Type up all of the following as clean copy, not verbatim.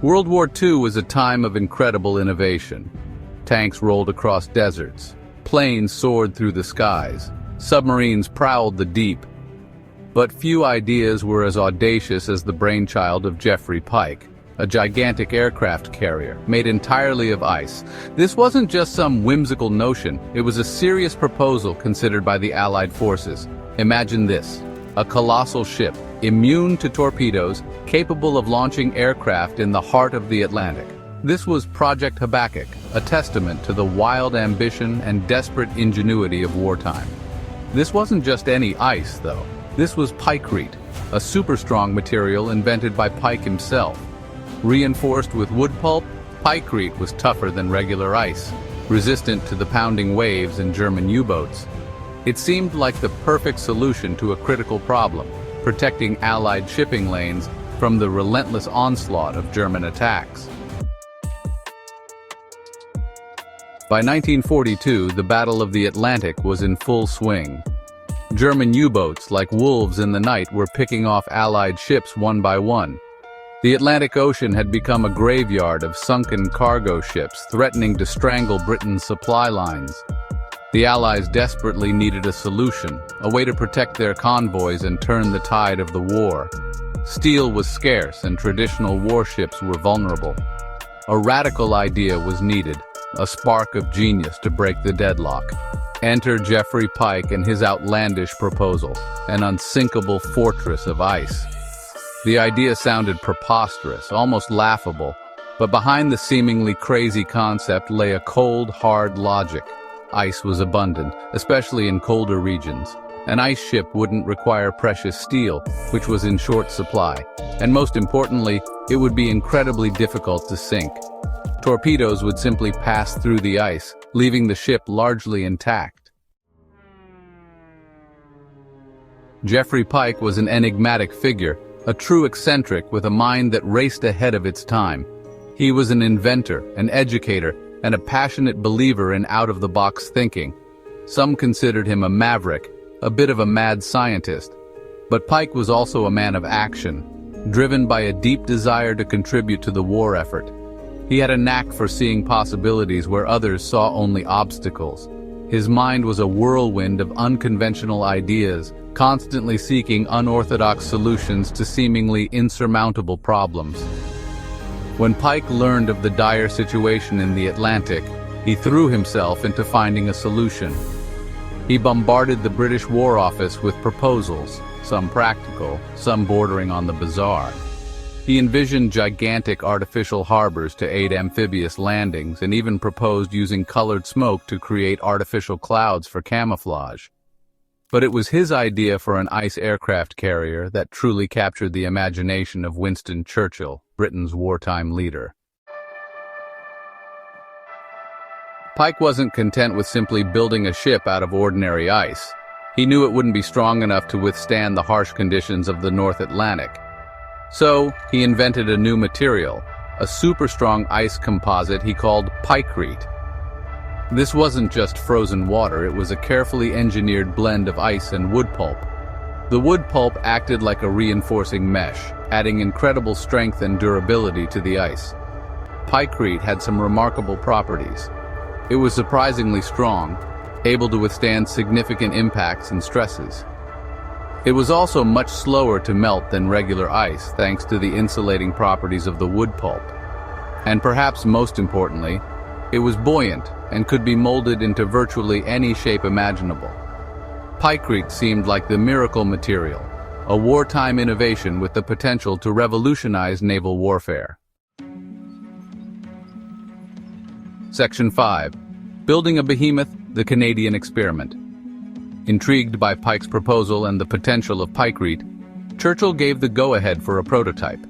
World War II was a time of incredible innovation. Tanks rolled across deserts, planes soared through the skies, submarines prowled the deep. But few ideas were as audacious as the brainchild of Geoffrey Pyke, a gigantic aircraft carrier made entirely of ice. This wasn't just some whimsical notion, it was a serious proposal considered by the Allied forces. Imagine this: a colossal ship, immune to torpedoes, capable of launching aircraft in the heart of the Atlantic. This was Project Habakkuk, a testament to the wild ambition and desperate ingenuity of wartime. This wasn't just any ice, though. This was Pykrete, a super-strong material invented by Pyke himself. Reinforced with wood pulp, Pykrete was tougher than regular ice, resistant to the pounding waves in German U-boats. It seemed like the perfect solution to a critical problem, protecting Allied shipping lanes from the relentless onslaught of German attacks. By 1942, the Battle of the Atlantic was in full swing. German U-boats, like wolves in the night, were picking off Allied ships one by one. The Atlantic Ocean had become a graveyard of sunken cargo ships, threatening to strangle Britain's supply lines. The Allies desperately needed a solution, a way to protect their convoys and turn the tide of the war. Steel was scarce and traditional warships were vulnerable. A radical idea was needed, a spark of genius to break the deadlock. Enter Geoffrey Pyke and his outlandish proposal, an unsinkable fortress of ice. The idea sounded preposterous, almost laughable, but behind the seemingly crazy concept lay a cold, hard logic. Ice was abundant, especially in colder regions. An ice ship wouldn't require precious steel, which was in short supply, and most importantly, it would be incredibly difficult to sink. Torpedoes would simply pass through the ice, leaving the ship largely intact. Geoffrey Pyke was an enigmatic figure, a true eccentric with a mind that raced ahead of its time. He was an inventor, an educator, and a passionate believer in out-of-the-box thinking. Some considered him a maverick, a bit of a mad scientist. But Pyke was also a man of action, driven by a deep desire to contribute to the war effort. He had a knack for seeing possibilities where others saw only obstacles. His mind was a whirlwind of unconventional ideas, constantly seeking unorthodox solutions to seemingly insurmountable problems. When Pyke learned of the dire situation in the Atlantic, he threw himself into finding a solution. He bombarded the British War Office with proposals, some practical, some bordering on the bizarre. He envisioned gigantic artificial harbors to aid amphibious landings and even proposed using colored smoke to create artificial clouds for camouflage. But it was his idea for an ice aircraft carrier that truly captured the imagination of Winston Churchill, Britain's wartime leader. Pyke wasn't content with simply building a ship out of ordinary ice. He knew it wouldn't be strong enough to withstand the harsh conditions of the North Atlantic. So, he invented a new material, a super-strong ice composite he called Pykrete. This wasn't just frozen water, it was a carefully engineered blend of ice and wood pulp. The wood pulp acted like a reinforcing mesh, adding incredible strength and durability to the ice. Pykrete had some remarkable properties. It was surprisingly strong, able to withstand significant impacts and stresses. It was also much slower to melt than regular ice thanks to the insulating properties of the wood pulp. And perhaps most importantly, it was buoyant and could be molded into virtually any shape imaginable. Pykrete seemed like the miracle material, a wartime innovation with the potential to revolutionize naval warfare. Section 5. Building a behemoth, the Canadian experiment. Intrigued by Pyke's proposal and the potential of Pykrete, Churchill gave the go-ahead for a prototype.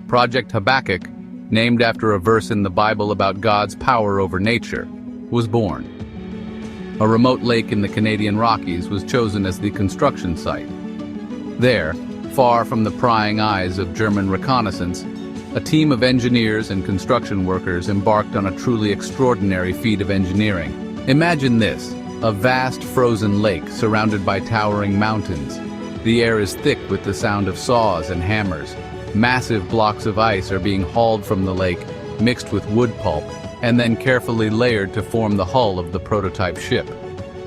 Project Habakkuk, named after a verse in the Bible about God's power over nature, was born. A remote lake in the Canadian Rockies was chosen as the construction site. There, far from the prying eyes of German reconnaissance, a team of engineers and construction workers embarked on a truly extraordinary feat of engineering. Imagine this: a vast frozen lake surrounded by towering mountains. The air is thick with the sound of saws and hammers. Massive blocks of ice are being hauled from the lake, mixed with wood pulp, and then carefully layered to form the hull of the prototype ship.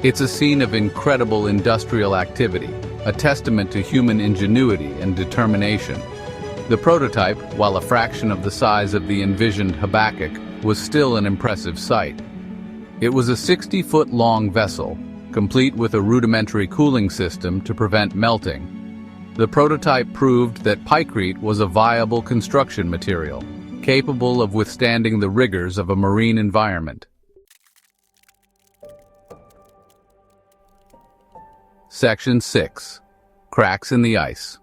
It's a scene of incredible industrial activity, a testament to human ingenuity and determination. The prototype, while a fraction of the size of the envisioned Habakkuk, was still an impressive sight. It was a 60-foot-long vessel, complete with a rudimentary cooling system to prevent melting. The prototype proved that Pykrete was a viable construction material, capable of withstanding the rigors of a marine environment. Section 6. Cracks in the ice.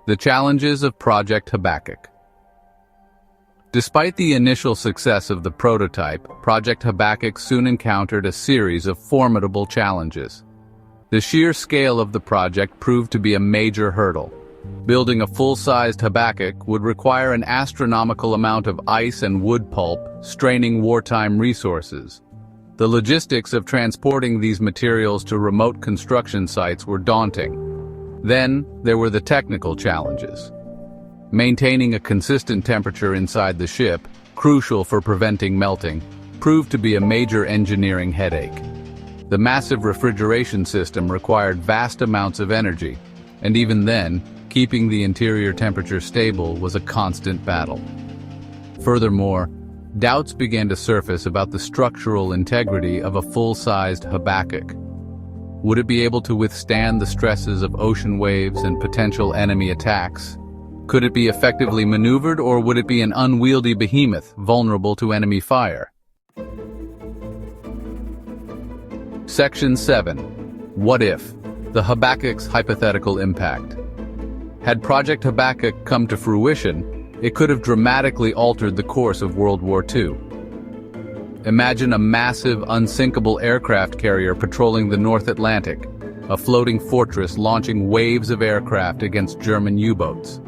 The challenges of Project Habakkuk. Despite the initial success of the prototype, Project Habakkuk soon encountered a series of formidable challenges. The sheer scale of the project proved to be a major hurdle. Building a full-sized Habakkuk would require an astronomical amount of ice and wood pulp, straining wartime resources. The logistics of transporting these materials to remote construction sites were daunting. Then, there were the technical challenges. Maintaining a consistent temperature inside the ship, crucial for preventing melting, proved to be a major engineering headache. The massive refrigeration system required vast amounts of energy, and even then, keeping the interior temperature stable was a constant battle. Furthermore, doubts began to surface about the structural integrity of a full-sized Habakkuk. Would it be able to withstand the stresses of ocean waves and potential enemy attacks? Could it be effectively maneuvered, or would it be an unwieldy behemoth vulnerable to enemy fire? Section 7. What if? The Habakkuk's hypothetical impact. Had Project Habakkuk come to fruition, it could have dramatically altered the course of World War II. Imagine a massive, unsinkable aircraft carrier patrolling the North Atlantic, a floating fortress launching waves of aircraft against German U-boats.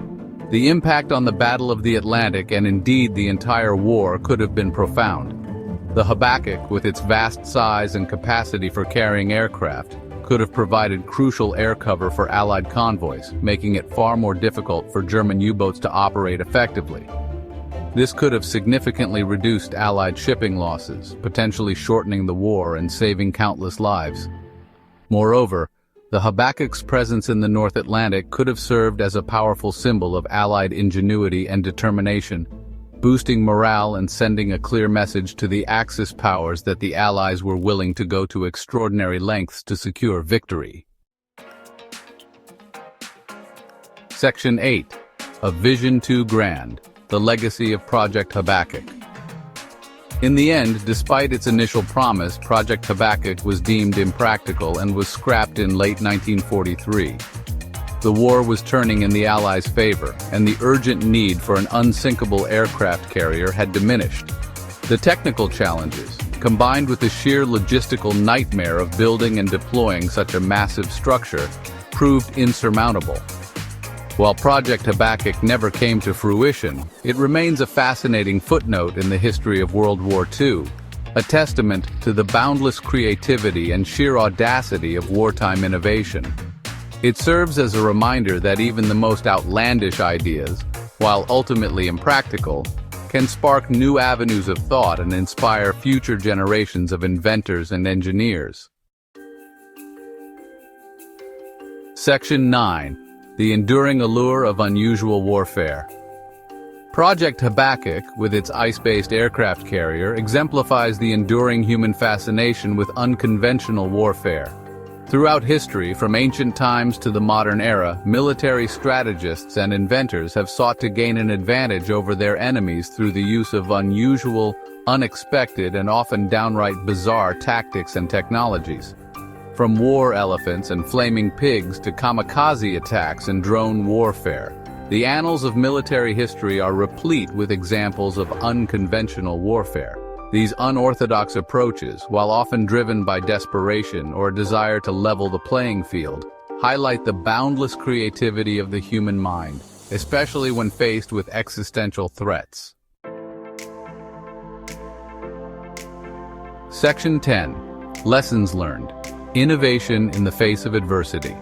The impact on the Battle of the Atlantic, and indeed the entire war, could have been profound. The Habakkuk, with its vast size and capacity for carrying aircraft, could have provided crucial air cover for Allied convoys, making it far more difficult for German U-boats to operate effectively. This could have significantly reduced Allied shipping losses, potentially shortening the war and saving countless lives. Moreover, the Habakkuk's presence in the North Atlantic could have served as a powerful symbol of Allied ingenuity and determination, boosting morale and sending a clear message to the Axis powers that the Allies were willing to go to extraordinary lengths to secure victory. Section 8. A Vision Too Grand. The Legacy of Project Habakkuk. In the end, despite its initial promise, Project Habakkuk was deemed impractical and was scrapped in late 1943. The war was turning in the Allies' favor, and the urgent need for an unsinkable aircraft carrier had diminished. The technical challenges, combined with the sheer logistical nightmare of building and deploying such a massive structure, proved insurmountable. While Project Habakkuk never came to fruition, it remains a fascinating footnote in the history of World War II, a testament to the boundless creativity and sheer audacity of wartime innovation. It serves as a reminder that even the most outlandish ideas, while ultimately impractical, can spark new avenues of thought and inspire future generations of inventors and engineers. Section 9. The Enduring Allure of Unusual Warfare. Project Habakkuk, with its ice-based aircraft carrier, exemplifies the enduring human fascination with unconventional warfare. Throughout history, from ancient times to the modern era, military strategists and inventors have sought to gain an advantage over their enemies through the use of unusual, unexpected, and often downright bizarre tactics and technologies. From war elephants and flaming pigs to kamikaze attacks and drone warfare, the annals of military history are replete with examples of unconventional warfare. These unorthodox approaches, while often driven by desperation or a desire to level the playing field, highlight the boundless creativity of the human mind, especially when faced with existential threats. Section 10. Lessons learned. Innovation in the face of adversity.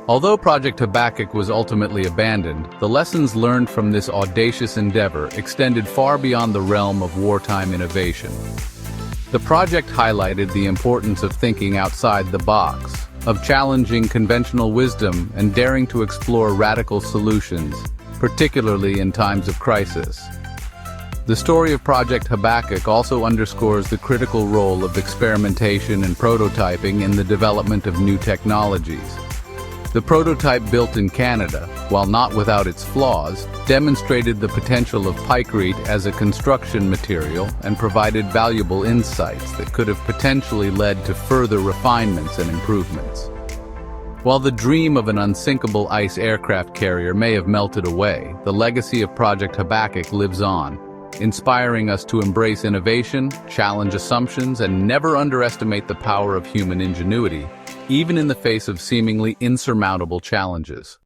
Although Project Habakkuk was ultimately abandoned, the lessons learned from this audacious endeavor extended far beyond the realm of wartime innovation. The project highlighted the importance of thinking outside the box, of challenging conventional wisdom and daring to explore radical solutions, particularly in times of crisis. The story of Project Habakkuk also underscores the critical role of experimentation and prototyping in the development of new technologies. The prototype built in Canada, while not without its flaws, demonstrated the potential of Pykrete as a construction material and provided valuable insights that could have potentially led to further refinements and improvements. While the dream of an unsinkable ice aircraft carrier may have melted away, the legacy of Project Habakkuk lives on, inspiring us to embrace innovation, challenge assumptions, and never underestimate the power of human ingenuity, even in the face of seemingly insurmountable challenges.